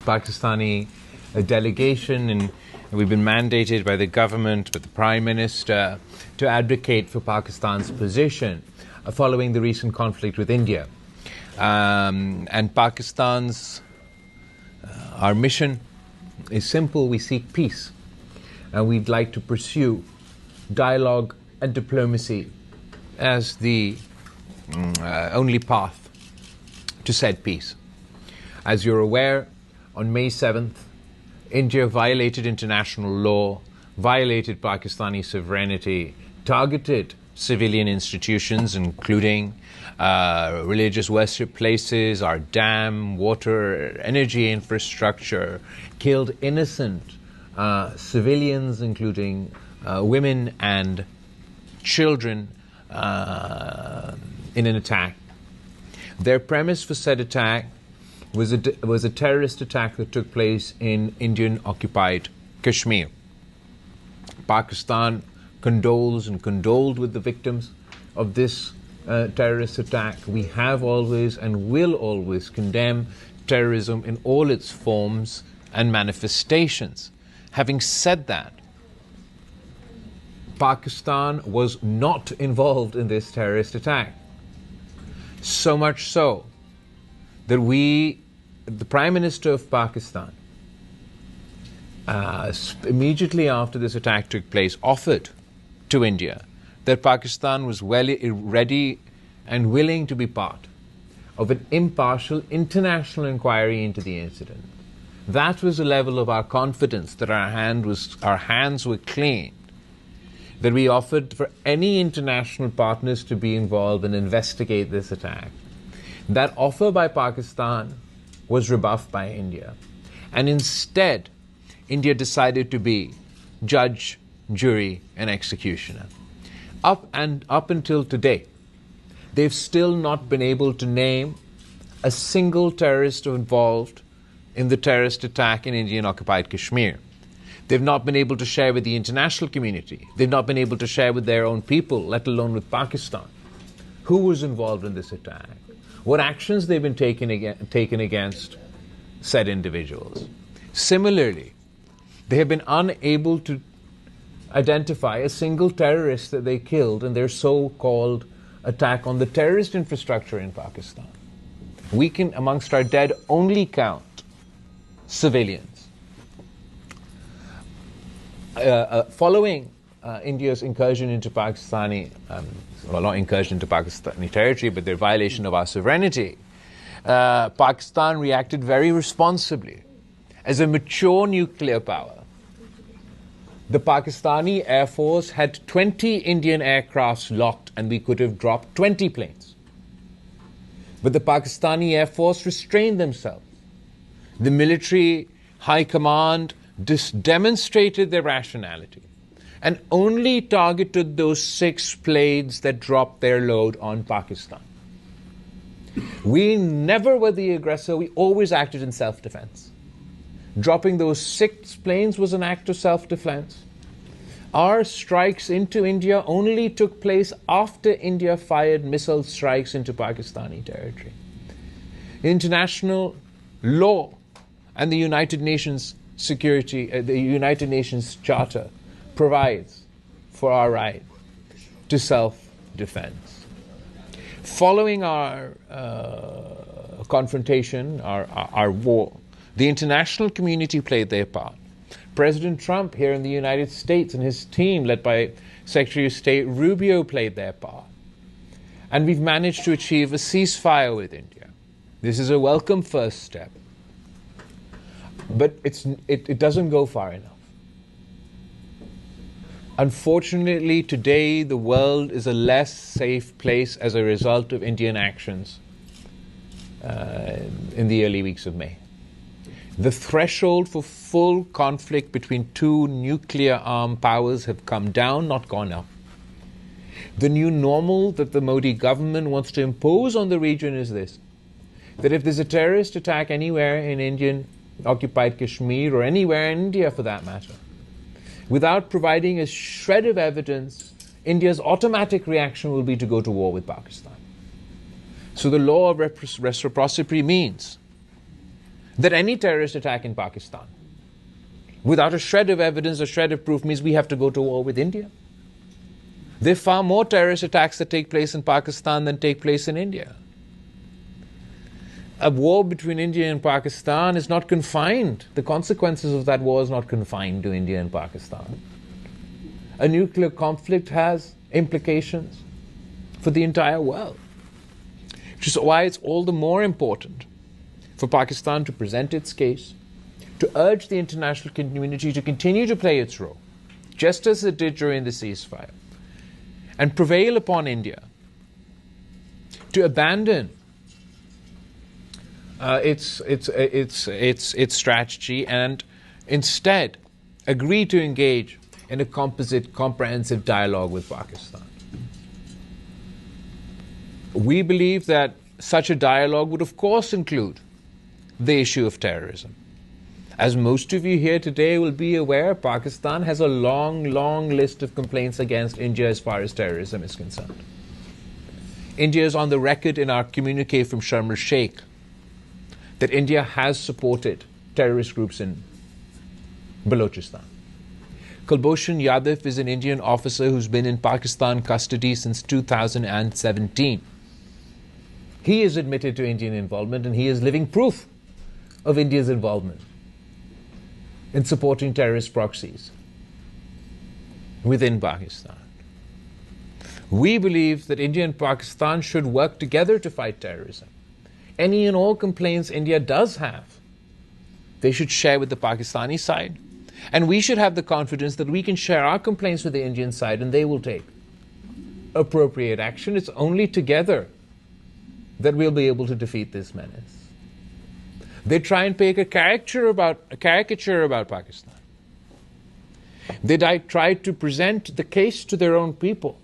Pakistani delegation, and we've been mandated by the government, by the Prime Minister, to advocate for Pakistan's position following the recent conflict with India. And Pakistan's, our mission is simple. We seek peace, and we'd like to pursue dialogue and diplomacy as the only path to said peace. As you're aware, on May 7th, India violated international law, violated Pakistani sovereignty, targeted civilian institutions, including religious worship places, our dam, water, energy infrastructure, killed innocent civilians, including women and children, in an attack. Their premise for said attack was a terrorist attack that took place in Indian-occupied Kashmir. Pakistan condoles and condoled with the victims of this terrorist attack. We have always and will always condemn terrorism in all its forms and manifestations. Having said that, Pakistan was not involved in this terrorist attack. So much so that the Prime Minister of Pakistan, immediately after this attack took place, offered to India that Pakistan was ready and willing to be part of an impartial international inquiry into the incident. That was the level of our confidence, that our hands were clean, that we offered for any international partners to be involved and investigate this attack. That offer by Pakistan was rebuffed by India. And instead, India decided to be judge, jury, and executioner. Up until today, they've still not been able to name a single terrorist involved in the terrorist attack in Indian-occupied Kashmir. They've not been able to share with the international community. They've not been able to share with their own people, let alone with Pakistan, who was involved in this attack, what actions they've been taken against said individuals. Similarly, they have been unable to identify a single terrorist that they killed in their so-called attack on the terrorist infrastructure in Pakistan. We can, amongst our dead, only count civilians. Following India's incursion into Pakistani, well, not incursion into Pakistani territory, but their violation of our sovereignty, Pakistan reacted very responsibly. As a mature nuclear power, the Pakistani Air Force had 20 Indian aircrafts locked, and we could have dropped 20 planes. But the Pakistani Air Force restrained themselves. The military high command demonstrated their rationality and only targeted those 6 planes that dropped their load on Pakistan. We never were the aggressor. We always acted in self-defense. Dropping those 6 planes was an act of self-defense. Our strikes into India only took place after India fired missile strikes into Pakistani territory. International law and the United Nations the United Nations Charter provides for our right to self-defense. Following our confrontation, our war, the international community played their part. President Trump here in the United States and his team, led by Secretary of State Rubio, played their part. And we've managed to achieve a ceasefire with India. This is a welcome first step. But it doesn't go far enough. Unfortunately, today the world is a less safe place as a result of Indian actions in the early weeks of May. The threshold for full conflict between 2 nuclear-armed powers have come down, not gone up. The new normal that the Modi government wants to impose on the region is this: that if there's a terrorist attack anywhere in Indian-occupied Kashmir, or anywhere in India for that matter, without providing a shred of evidence, India's automatic reaction will be to go to war with Pakistan. So the law of reciprocity means that any terrorist attack in Pakistan, without a shred of evidence, a shred of proof, means we have to go to war with India. There are far more terrorist attacks that take place in Pakistan than take place in India. A war between India and Pakistan is not confined. The consequences of that war is not confined to India and Pakistan. A nuclear conflict has implications for the entire world. Which is why it's all the more important for Pakistan to present its case, to urge the international community to continue to play its role, just as it did during the ceasefire, and prevail upon India to abandon its strategy and instead agree to engage in a comprehensive dialogue with Pakistan. We believe that such a dialogue would of course include the issue of terrorism. As most of you here today will be aware, Pakistan has a long list of complaints against India as far as terrorism is concerned. India is on the record in our communique from Sharm el-Sheikh that India has supported terrorist groups in Balochistan. Kulbhushan Yadav is an Indian officer who's been in Pakistan custody since 2017. He is admitted to Indian involvement, and he is living proof of India's involvement in supporting terrorist proxies within Pakistan. We believe that India and Pakistan should work together to fight terrorism. Any and all complaints India does have, they should share with the Pakistani side. And we should have the confidence that we can share our complaints with the Indian side and they will take appropriate action. It's only together that we'll be able to defeat this menace. They try and make a caricature about Pakistan. They try to present the case to their own people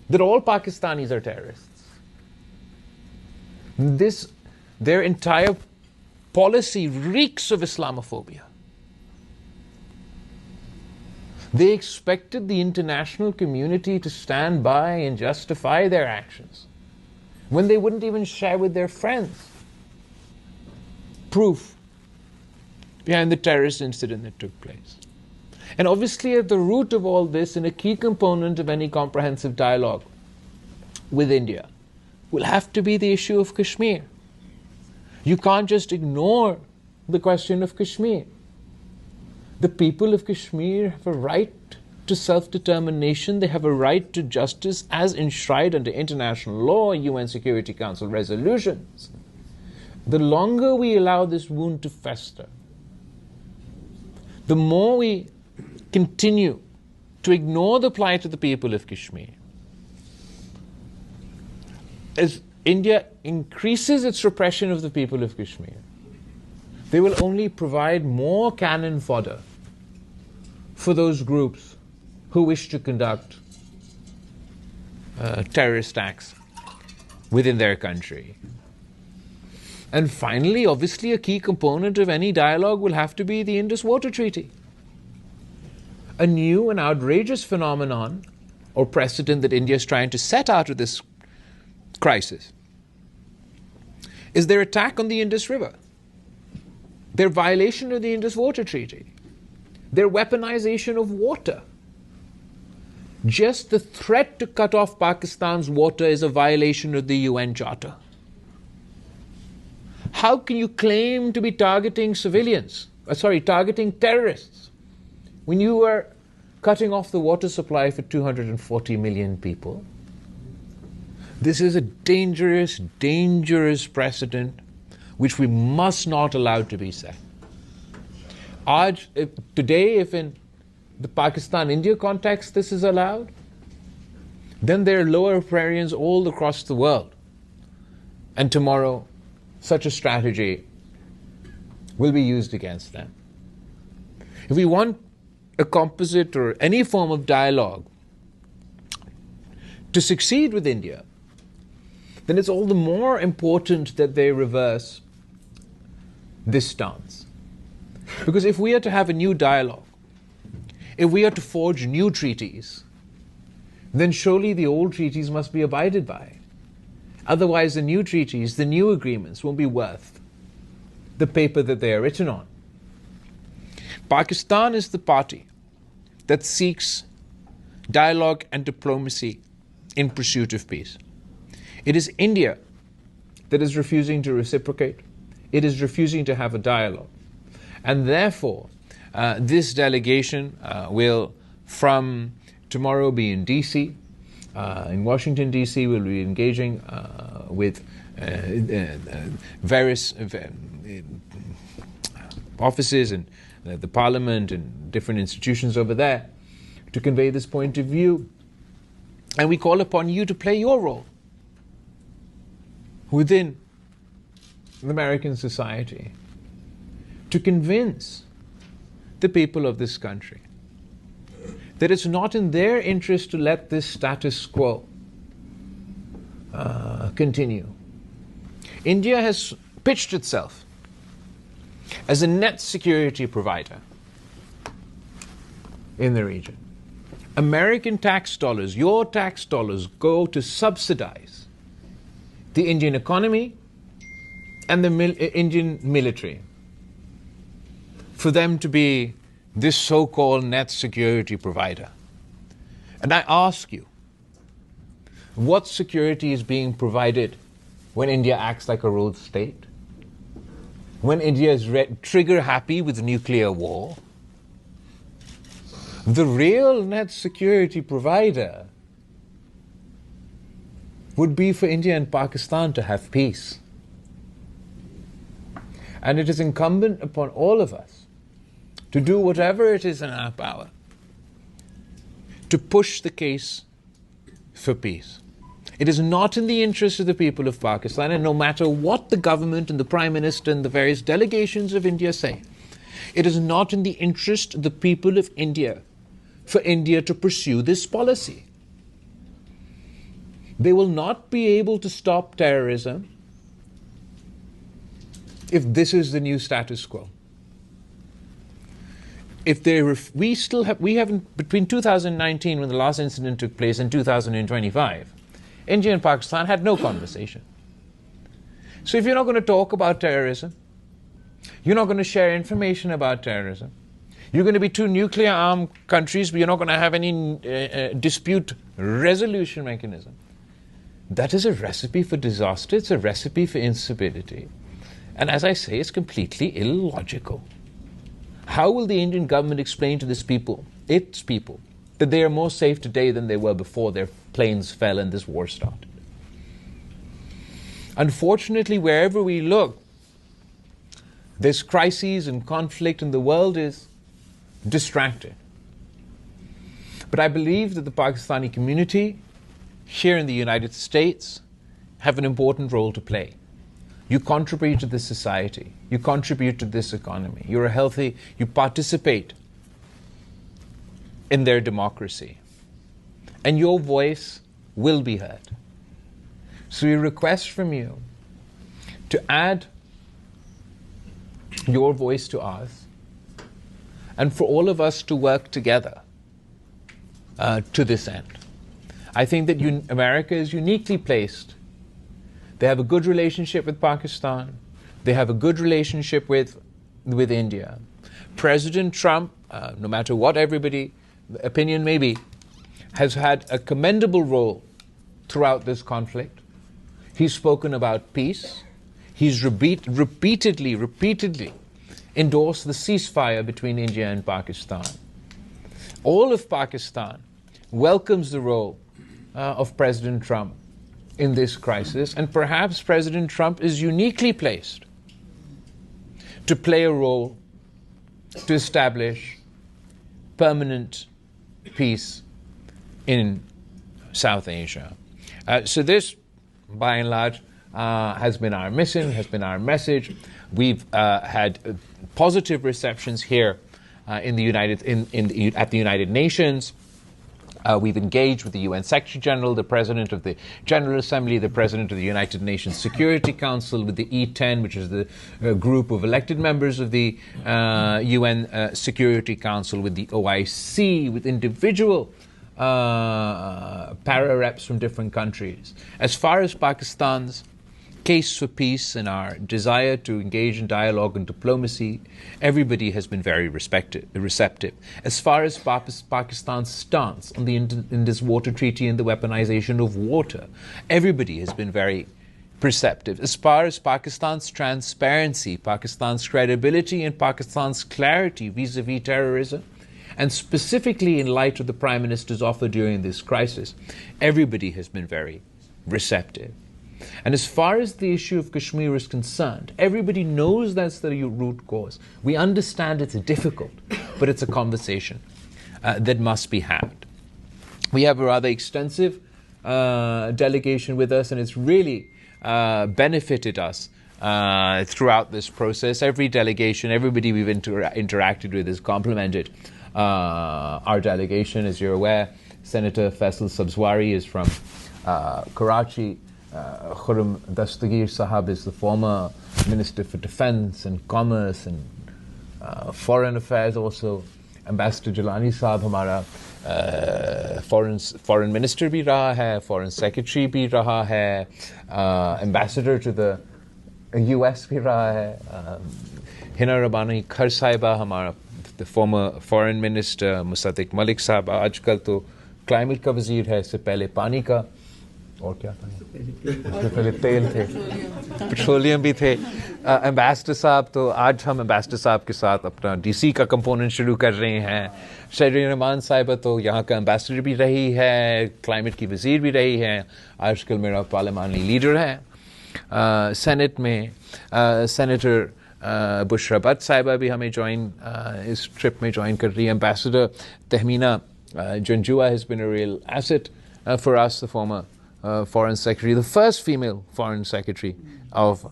that all Pakistanis are terrorists. Their entire policy reeks of Islamophobia. They expected the international community to stand by and justify their actions when they wouldn't even share with their friends proof behind the terrorist incident that took place. And obviously at the root of all this, and a key component of any comprehensive dialogue with India, will have to be the issue of Kashmir. You can't just ignore the question of Kashmir. The people of Kashmir have a right to self-determination. They have a right to justice as enshrined under international law, UN Security Council resolutions. The longer we allow this wound to fester, the more we continue to ignore the plight of the people of Kashmir. As India increases its repression of the people of Kashmir, they will only provide more cannon fodder for those groups who wish to conduct terrorist acts within their country. And finally, obviously, a key component of any dialogue will have to be the Indus Water Treaty. A new and outrageous phenomenon or precedent that India is trying to set out of this crisis is their attack on the Indus River, their violation of the Indus Water Treaty, their weaponization of water. Just the threat to cut off Pakistan's water is a violation of the UN Charter. How can you claim to be targeting targeting terrorists, when you are cutting off the water supply for 240 million people? This is a dangerous precedent which we must not allow to be set. Today, if in the Pakistan-India context this is allowed, then there are lower riparians all across the world. And tomorrow, such a strategy will be used against them. If we want a composite or any form of dialogue to succeed with India, then it's all the more important that they reverse this stance. Because if we are to have a new dialogue, if we are to forge new treaties, then surely the old treaties must be abided by. Otherwise, the new treaties, the new agreements won't be worth the paper that they are written on. Pakistan is the party that seeks dialogue and diplomacy in pursuit of peace. It is India that is refusing to reciprocate. It is refusing to have a dialogue. And therefore, this delegation will, from tomorrow, be in D.C. In Washington, D.C., we'll be engaging with various offices and the Parliament and different institutions over there to convey this point of view. And we call upon you to play your role within the American society to convince the people of this country that it's not in their interest to let this status quo continue. India has pitched itself as a net security provider in the region. American tax dollars, your tax dollars, go to subsidize the Indian economy and the Indian military for them to be this so-called net security provider. And I ask you, what security is being provided when India acts like a rogue state? When India is trigger happy with nuclear war? The real net security provider would be for India and Pakistan to have peace. And it is incumbent upon all of us to do whatever it is in our power to push the case for peace. It is not in the interest of the people of Pakistan, and no matter what the government and the Prime Minister and the various delegations of India say, it is not in the interest of the people of India for India to pursue this policy. They will not be able to stop terrorism if this is the new status quo. If we haven't, between 2019 when the last incident took place and 2025, India and Pakistan had no conversation. So if you're not going to talk about terrorism, you're not going to share information about terrorism, you're going to be two nuclear-armed countries, but you're not going to have any dispute resolution mechanism. That is a recipe for disaster. It's a recipe for instability. And as I say, it's completely illogical. How will the Indian government explain to its people, that they are more safe today than they were before their planes fell and this war started? Unfortunately, wherever we look, there's crises and conflict, and the world is distracted. But I believe that the Pakistani community here in the United States have an important role to play. You contribute to this society. You contribute to this economy. You participate in their democracy. And your voice will be heard. So we request from you to add your voice to ours, and for all of us to work together to this end. I think that America is uniquely placed. They have a good relationship with Pakistan. They have a good relationship with India. President Trump, no matter what everybody's opinion may be, has had a commendable role throughout this conflict. He's spoken about peace. He's repeatedly endorsed the ceasefire between India and Pakistan. All of Pakistan welcomes the role of President Trump in this crisis, and perhaps President Trump is uniquely placed to play a role to establish permanent peace in South Asia. So this, by and large, has been our mission, has been our message. We've had positive receptions here at the United Nations. We've engaged with the UN Secretary General, the President of the General Assembly, the President of the United Nations Security Council, with the E10, which is the group of elected members of the UN Security Council, with the OIC, with individual para-reps from different countries. As far as Pakistan's case for peace and our desire to engage in dialogue and diplomacy, everybody has been very receptive. As far as Pakistan's stance on the Indus Water Treaty and the weaponization of water, everybody has been very receptive. As far as Pakistan's transparency, Pakistan's credibility, and Pakistan's clarity vis-a-vis terrorism, and specifically in light of the Prime Minister's offer during this crisis, everybody has been very receptive. And as far as the issue of Kashmir is concerned, everybody knows that's the root cause. We understand it's difficult, but it's a conversation that must be had. We have a rather extensive delegation with us, and it's really benefited us throughout this process. Every delegation, everybody we've interacted with has complimented our delegation. As you're aware, Senator Faisal Sabzwari is from Karachi. Khurram Dastagir Sahab is the former Minister for Defence and Commerce and Foreign Affairs also. Ambassador Jalani Sahab हमारा foreign minister भी रहा है, foreign secretary भी रहा है, ambassador to the US भी रहा है. Hina Rabbani Khar Sahiba हमारा the former foreign minister, Musaddiq Malik Sahab आजकल तो climate का वजीर है, इससे पहले पानी का और क्या था, इससे पहले तेल थे, पेट्रोलियम भी थे. एम्बेसडर साहब, तो आज हम एम्बेसडर साहब के साथ अपना डीसी का कंपोनेंट शुरू कर रहे हैं. शहरी रहमान साहिबा तो यहाँ का एम्बेसडर भी रही है, क्लाइमेट की वज़ीर भी रही है, आजकल मेरा पार्लिमानी लीडर है. सेनेट में सेनेटर बुशरा भट्ट साहिबा भी हमें इस ट्रिप में ज्वाइन कर रही है. Ambassador Tahmina Janjua has been a real asset for us, the former Foreign Secretary, the first female Foreign Secretary of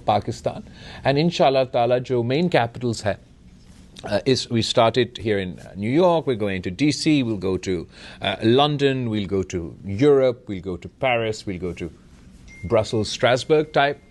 Pakistan. And inshallah ta'ala, jo main capitals hai, we started here in New York, we're going to DC, we'll go to London, we'll go to Europe, we'll go to Paris, we'll go to Brussels, Strasbourg type.